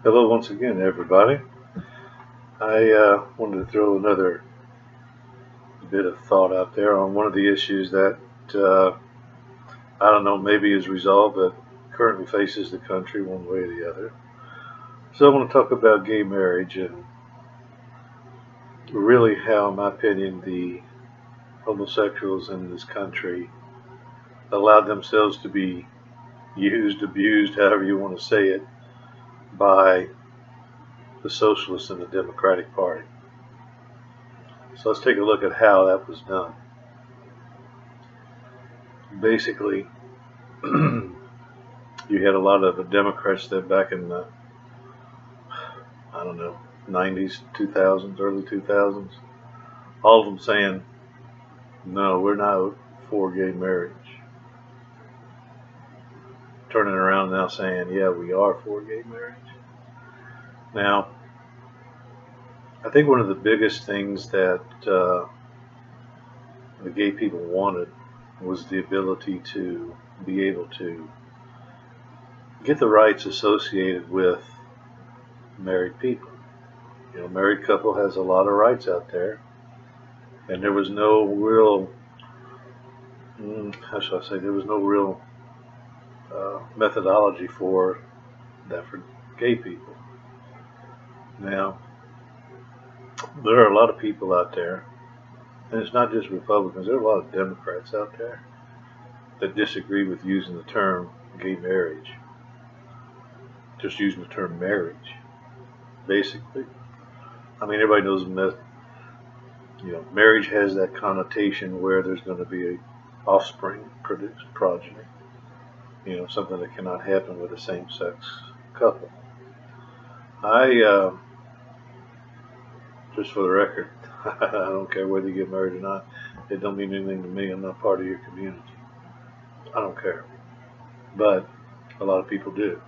Hello once again, everybody. I wanted to throw another bit of thought out there on one of the issues that uh, I don't know, maybe is resolved, but currently faces the country one way or the other. So I want to talk about gay marriage and really how, in my opinion, the homosexuals in this country allowed themselves to be used, abused, however you want to say it, by the socialists and the Democratic Party. So let's take a look at how that was done. Basically, you had a lot of the Democrats that back in the, I don't know, 90s, 2000s, early 2000s, all of them saying, no, we're not for gay marriage. Turning around now saying, yeah, we are for gay marriage. Now, I think one of the biggest things that the gay people wanted was the ability to be able to get the rights associated with married people. You know, married couple has a lot of rights out there, and there was no real, how should I say, there was no real methodology for that for gay people. Now, there are a lot of people out there, and it's not just Republicans, there are a lot of Democrats out there that disagree with using the term gay marriage, just using the term marriage, basically. I mean, everybody knows that, you know, marriage has that connotation where there's going to be a offspring produced progeny, you know, something that cannot happen with a same-sex couple. I, just for the record, I don't care whether you get married or not. It don't mean anything to me. I'm not part of your community. I don't care. But a lot of people do.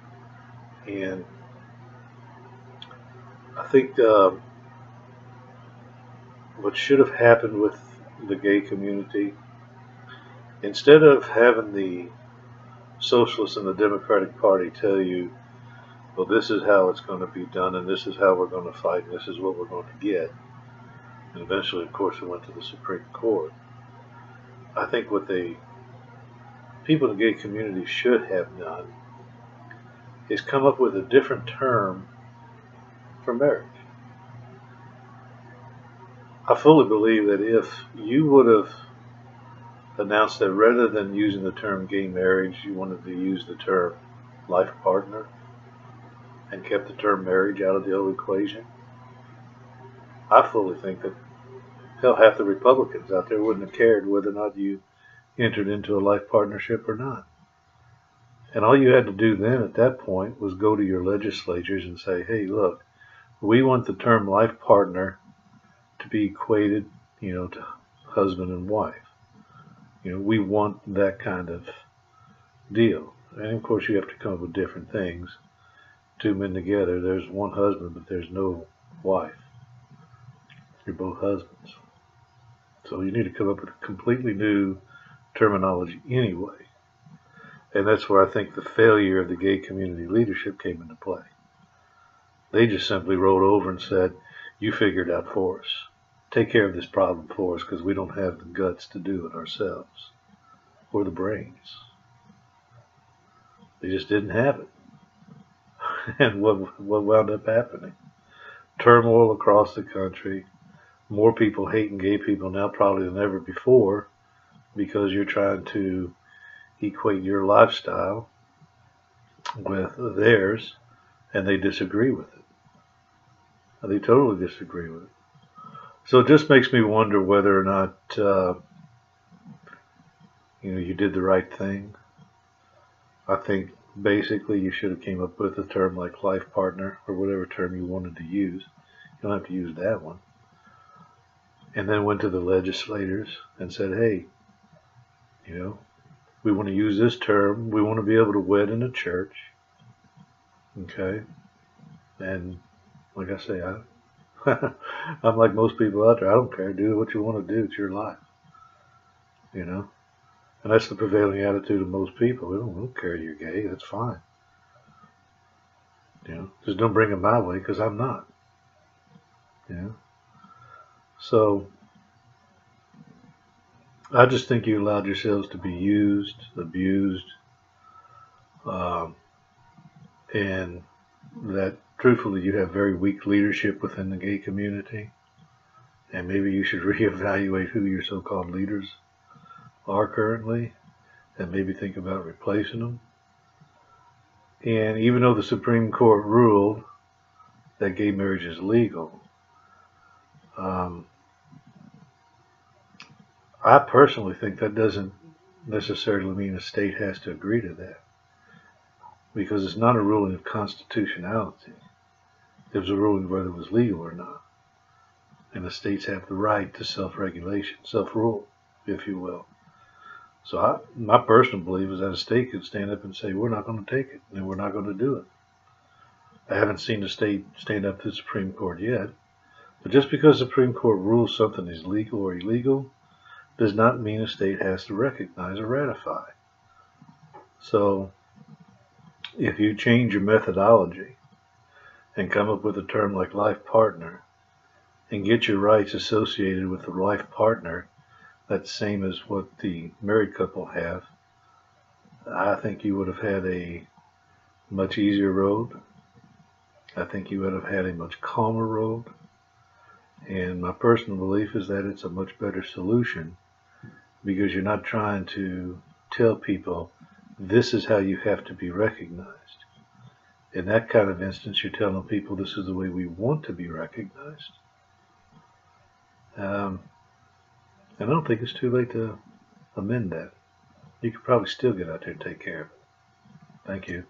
And I think what should have happened with the gay community, instead of having the socialists and the Democratic Party tell you, well, this is how it's going to be done, and this is how we're going to fight, and this is what we're going to get. And eventually, of course, it went to the Supreme Court. I think what the people in the gay community should have done is come up with a different term for marriage. I fully believe that if you would have announced that rather than using the term gay marriage, you wanted to use the term life partner and kept the term marriage out of the whole equation, I fully think that hell, half the Republicans out there wouldn't have cared whether or not you entered into a life partnership or not. And all you had to do then at that point was go to your legislatures and say, hey, look, we want the term life partner to be equated, you know, to husband and wife. You know, we want that kind of deal. And of course, you have to come up with different things. Two men together, there's one husband, but there's no wife. You're both husbands. So you need to come up with a completely new terminology anyway. And that's where I think the failure of the gay community leadership came into play. They just simply rolled over and said, you figure it out for us. Take care of this problem for us because we don't have the guts to do it ourselves or the brains. They just didn't have it. And what wound up happening? Turmoil across the country, more people hating gay people now probably than ever before because you're trying to equate your lifestyle with theirs and they disagree with it. They totally disagree with it. So it just makes me wonder whether or not you did the right thing. I think basically you should have came up with a term like life partner or whatever term you wanted to use. You don't have to use that one. And then went to the legislators and said, hey, you know, we want to use this term. We want to be able to wed in a church. Okay. And like I say, I'm like most people out there. I don't care. Do what you want to do. It's your life. You know? And that's the prevailing attitude of most people. We don't care you're gay. That's fine. just don't bring them my way because I'm not. So I just think you allowed yourselves to be used, abused, um, and that truthfully you have very weak leadership within the gay community, and maybe you should reevaluate who your so-called leaders are currently, and maybe think about replacing them. And even though the Supreme Court ruled that gay marriage is legal, um, I personally think that doesn't necessarily mean a state has to agree to that, because it's not a ruling of constitutionality. It was a ruling whether it was legal or not. And the states have the right to self-regulation, self-rule, if you will. So my personal belief is that a state could stand up and say, we're not going to take it, and we're not going to do it. I haven't seen a state stand up to the Supreme Court yet. But just because the Supreme Court rules something is legal or illegal does not mean a state has to recognize or ratify. So if you change your methodology and come up with a term like life partner and get your rights associated with the life partner that's the same as what the married couple have, I think you would have had a much easier road. I think you would have had a much calmer road. And my personal belief is that it's a much better solution, because you're not trying to tell people this is how you have to be recognized. In that kind of instance, you're telling people this is the way we want to be recognized. And I don't think it's too late to amend that. You could probably still get out there and take care of it. Thank you.